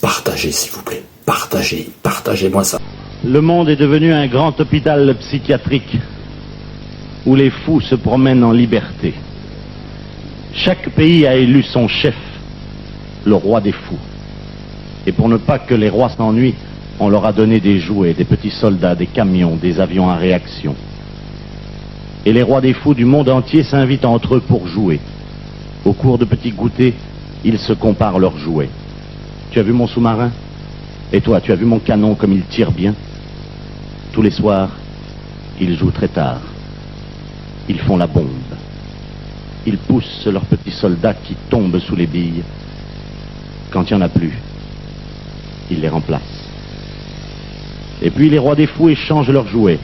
Partagez, s'il vous plaît. Partagez. Partagez-moi ça. Le monde est devenu un grand hôpital psychiatrique où les fous se promènent en liberté. Chaque pays a élu son chef, le roi des fous. Et pour ne pas que les rois s'ennuient, on leur a donné des jouets, des petits soldats, des camions, des avions à réaction. Et les rois des fous du monde entier s'invitent entre eux pour jouer. Au cours de petits goûters, ils se comparent leurs jouets. Tu as vu mon sous-marin? Et toi, tu as vu mon canon comme il tire bien? Tous les soirs, ils jouent très tard. Ils font la bombe. Ils poussent leurs petits soldats qui tombent sous les billes. Quand il n'y en a plus, ils les remplacent. Et puis les rois des fous échangent leurs jouets.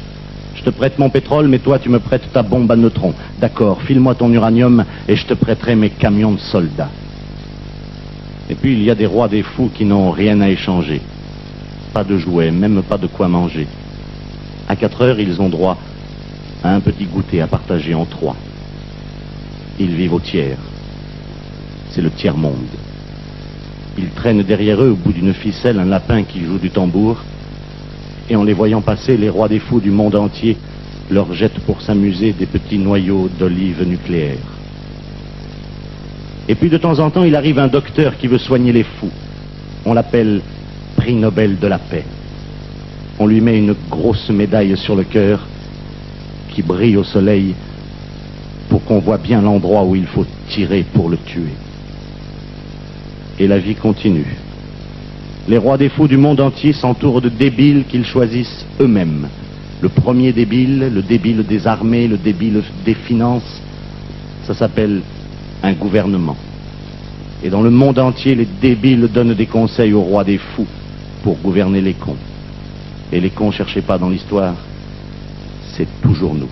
Je te prête mon pétrole, mais toi tu me prêtes ta bombe à neutrons. D'accord, file-moi ton uranium et je te prêterai mes camions de soldats. Et puis il y a des rois des fous qui n'ont rien à échanger. Pas de jouets, même pas de quoi manger. À 4 heures, ils ont droit à un petit goûter à partager en 3. Ils vivent au tiers. C'est le tiers-monde. Ils traînent derrière eux, au bout d'une ficelle, un lapin qui joue du tambour. Et en les voyant passer, les rois des fous du monde entier leur jettent pour s'amuser des petits noyaux d'olives nucléaires. Et puis de temps en temps, il arrive un docteur qui veut soigner les fous. On l'appelle prix Nobel de la paix. On lui met une grosse médaille sur le cœur qui brille au soleil pour qu'on voit bien l'endroit où il faut tirer pour le tuer. Et la vie continue. Les rois des fous du monde entier s'entourent de débiles qu'ils choisissent eux-mêmes. Le premier débile, le débile des armées, le débile des finances, ça s'appelle un gouvernement. Et dans le monde entier, les débiles donnent des conseils aux rois des fous pour gouverner les cons. Et les cons, cherchez pas dans l'histoire, c'est toujours nous.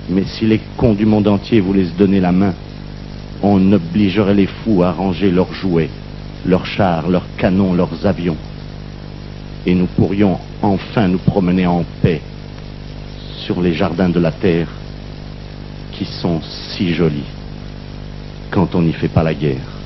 Mais si les cons du monde entier voulaient se donner la main, on obligerait les fous à ranger leurs jouets, leurs chars, leurs canons, leurs avions. Et nous pourrions enfin nous promener en paix sur les jardins de la terre qui sont si jolis quand on n'y fait pas la guerre.